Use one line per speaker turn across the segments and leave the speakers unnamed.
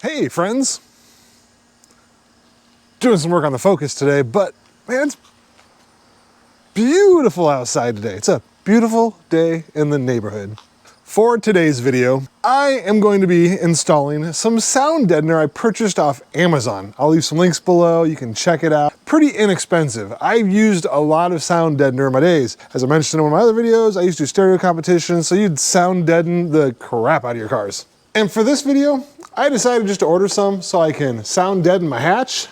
Hey friends, doing some work on the Focus today, but man, it's beautiful outside today. It's a beautiful day in the neighborhood. For today's video, I am going to be installing some sound deadener I purchased off Amazon. I'll leave some links below, you can check it out. Pretty inexpensive. I've used a lot of sound deadener in my days. As I mentioned in one of my other videos, I used to do stereo competitions, so you'd sound deaden the crap out of your cars. And for this video, I decided just to order some so I can sound deaden my hatch.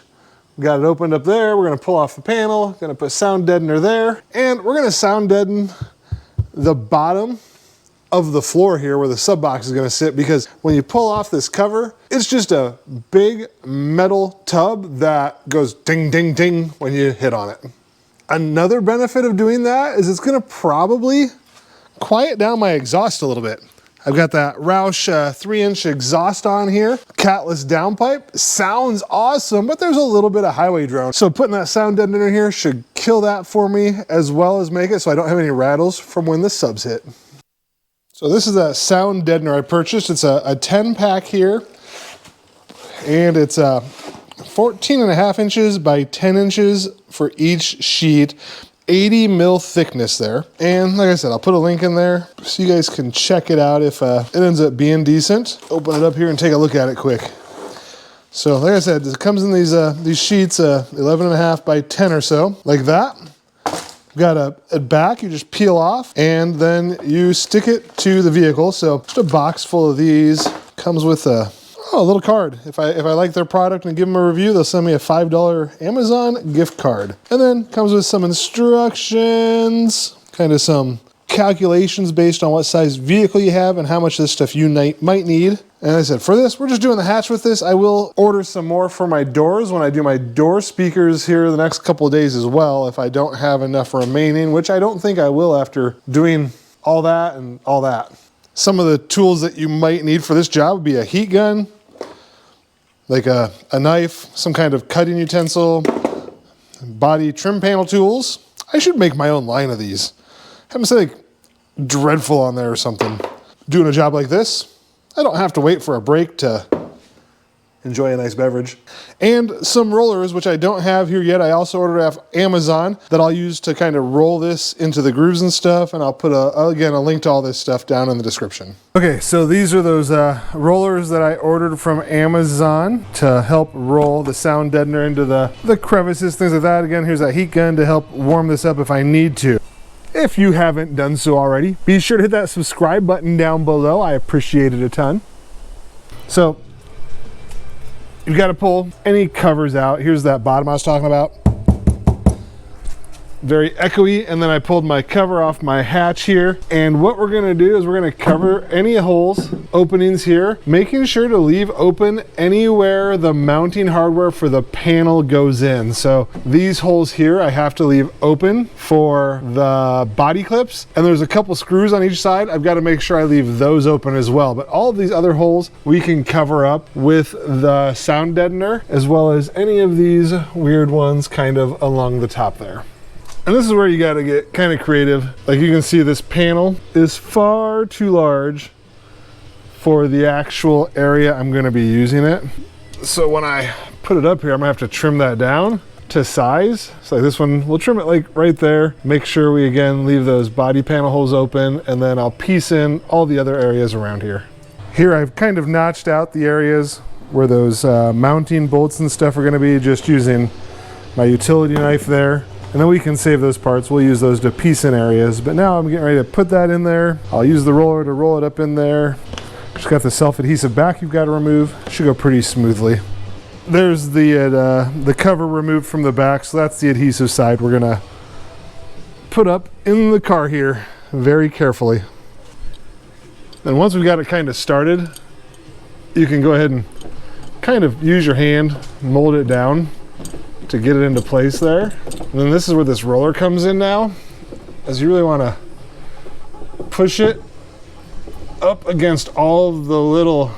Got it opened up there. We're gonna pull off the panel, gonna put sound deadener there, and we're gonna sound deaden the bottom of the floor here where the sub box is gonna sit, because when you pull off this cover, it's just a big metal tub that goes ding, ding, ding when you hit on it. Another benefit of doing that is it's gonna probably quiet down my exhaust a little bit. I've got that Roush 3-inch exhaust on here, catless downpipe. Sounds awesome, but there's a little bit of highway drone. So putting that sound deadener in here should kill that for me, as well as make it so I don't have any rattles from when the subs hit. So this is a sound deadener I purchased. It's a 10 pack here, and it's 14.5 inches by 10 inches for each sheet. 80 mil thickness there. And like I said, I'll put a link in there so you guys can check it out if it ends up being decent. Open it up here and take a look at it quick. So like I said, it comes in these sheets, 11.5 by 10 or so, like that. Got a back you just peel off, and then you stick it to the vehicle. So just a box full of these. Comes with a little card. If I like their product and give them a review, they'll send me a $5 Amazon gift card. And then comes with some instructions, kind of some calculations based on what size vehicle you have and how much of this stuff you might need. And I said, for this, we're just doing the hatch with this. I will order some more for my doors when I do my door speakers here the next couple of days as well, if I don't have enough remaining, which I don't think I will after doing all that and all that. Some of the tools that you might need for this job would be a heat gun, like a knife, some kind of cutting utensil, body trim panel tools. I should make my own line of these. Have them say like Dreadful on there or something. Doing a job like this, I don't have to wait for a break to enjoy a nice beverage. And some rollers, which I don't have here yet. I also ordered off Amazon that I'll use to kind of roll this into the grooves and stuff. And I'll put again, a link to all this stuff down in the description. Okay, so these are those rollers that I ordered from Amazon to help roll the sound deadener into the crevices, things like that. Again, here's that heat gun to help warm this up if I need to. If you haven't done so already, be sure to hit that subscribe button down below. I appreciate it a ton. So, you've got to pull any covers out. Here's that bottom I was talking about. Very echoey. And then I pulled my cover off my hatch here. And what we're going to do is we're going to cover any holes, openings here, making sure to leave open anywhere the mounting hardware for the panel goes in. So these holes here I have to leave open for the body clips. And there's a couple screws on each side. I've got to make sure I leave those open as well. But all of these other holes we can cover up with the sound deadener, as well as any of these weird ones kind of along the top there. And this is where you got to get kind of creative. Like you can see, this panel is far too large for the actual area I'm going to be using it. So when I put it up here, I'm going to have to trim that down to size. So like this one, we'll trim it like right there. Make sure we again leave those body panel holes open, and then I'll piece in all the other areas around here. Here I've kind of notched out the areas where those mounting bolts and stuff are going to be, just using my utility knife there. And then we can save those parts. We'll use those to piece in areas. But now I'm getting ready to put that in there. I'll use the roller to roll it up in there. Just got the self-adhesive back you've got to remove. Should go pretty smoothly. There's the cover removed from the back, so that's the adhesive side we're gonna put up in the car here very carefully. And once we've got it kind of started, you can go ahead and kind of use your hand, mold it down to get it into place there. And then this is where this roller comes in now, as you really want to push it up against all of the little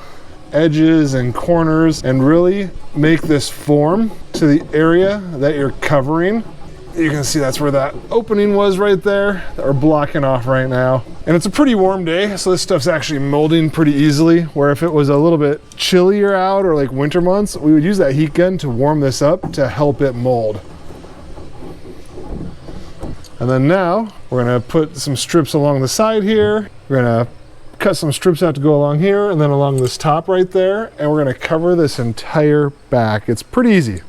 edges and corners and really make this form to the area that you're covering. You can see that's where that opening was right there that we're blocking off right now. And it's a pretty warm day, so this stuff's actually molding pretty easily, where if it was a little bit chillier out or like winter months, we would use that heat gun to warm this up to help it mold. And then now we're gonna put some strips along the side here. We're gonna cut some strips out to go along here and then along this top right there, and we're gonna cover this entire back. It's pretty easy.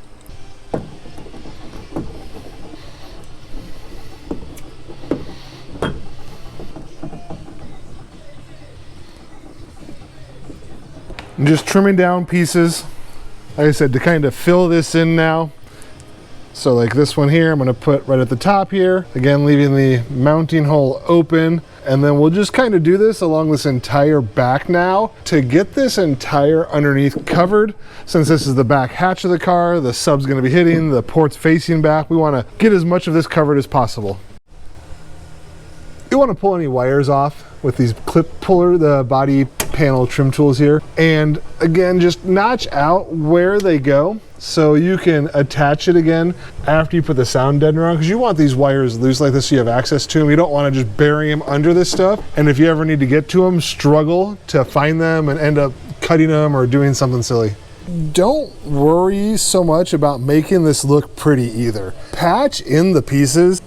I'm just trimming down pieces, like I said, to kind of fill this in now. So like this one here, I'm gonna put right at the top here, again leaving the mounting hole open, and then we'll just kind of do this along this entire back now to get this entire underneath covered. Since this is the back hatch of the car, the sub's gonna be hitting, the port's facing back, we wanna get as much of this covered as possible. You wanna pull any wires off with these clip puller, the body panel trim tools here, and again just notch out where they go so you can attach it again after you put the sound deadener on, because you want these wires loose like this so you have access to them. You don't want to just bury them under this stuff, and if you ever need to get to them, struggle to find them and end up cutting them or doing something silly. Don't worry so much about making this look pretty either. Patch in the pieces.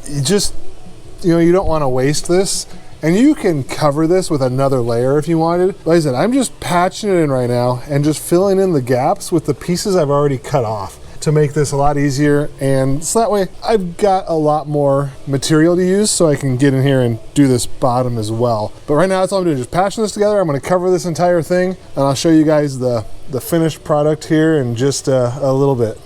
You don't want to waste this. And you can cover this with another layer if you wanted. Like I said, I'm just patching it in right now and just filling in the gaps with the pieces I've already cut off to make this a lot easier. And so that way I've got a lot more material to use so I can get in here and do this bottom as well. But right now that's all I'm doing, just patching this together. I'm gonna cover this entire thing and I'll show you guys the finished product here in just a little bit.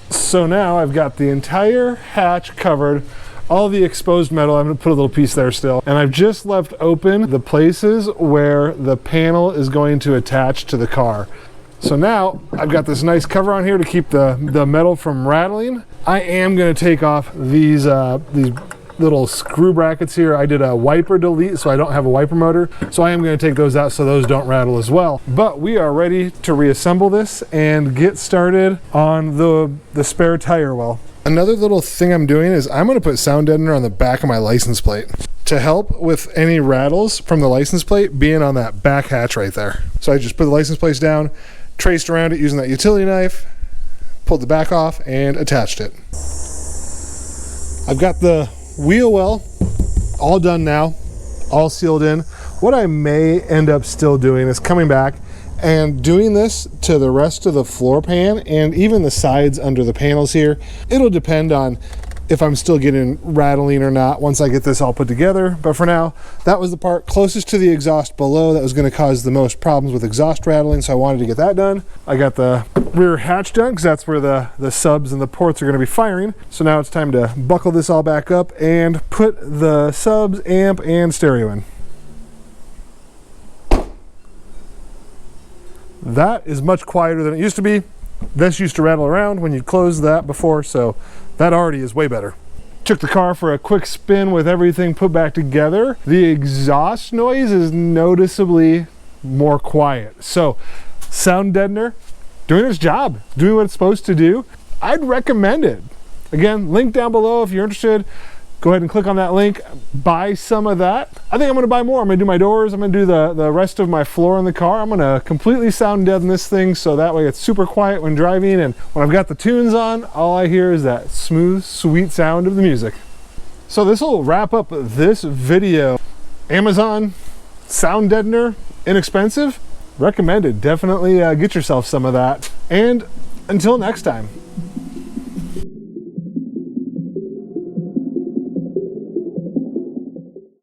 So now I've got the entire hatch covered, all the exposed metal. I'm gonna put a little piece there still. And I've just left open the places where the panel is going to attach to the car. So now I've got this nice cover on here to keep the metal from rattling. I am gonna take off these little screw brackets here. I did a wiper delete, so I don't have a wiper motor. So I am gonna take those out so those don't rattle as well. But we are ready to reassemble this and get started on the spare tire well. Another little thing I'm doing is I'm gonna put sound deadener on the back of my license plate to help with any rattles from the license plate being on that back hatch right there. So I just put the license plates down, traced around it using that utility knife, pulled the back off and attached it. I've got the wheel well all done now, all sealed in. What I may end up still doing is coming back and doing this to the rest of the floor pan and even the sides under the panels here. It'll depend on if I'm still getting rattling or not once I get this all put together. But for now, that was the part closest to the exhaust below that was gonna cause the most problems with exhaust rattling, so I wanted to get that done. I got the rear hatch done because that's where the subs and the ports are gonna be firing. So now it's time to buckle this all back up and put the subs, amp, and stereo in. That is much quieter than it used to be. This used to rattle around when you closed that before, so that already is way better. Took the car for a quick spin with everything put back together. The exhaust noise is noticeably more quiet. So sound deadener, doing its job, doing what it's supposed to do. I'd recommend it. Again, link down below if you're interested. Go ahead and click on that link, buy some of that. I think I'm gonna buy more. I'm gonna do my doors, I'm gonna do the rest of my floor in the car. I'm gonna completely sound deaden this thing so that way it's super quiet when driving, and when I've got the tunes on, all I hear is that smooth, sweet sound of the music. So this will wrap up this video. Amazon sound deadener, inexpensive, recommended. Definitely get yourself some of that. And until next time.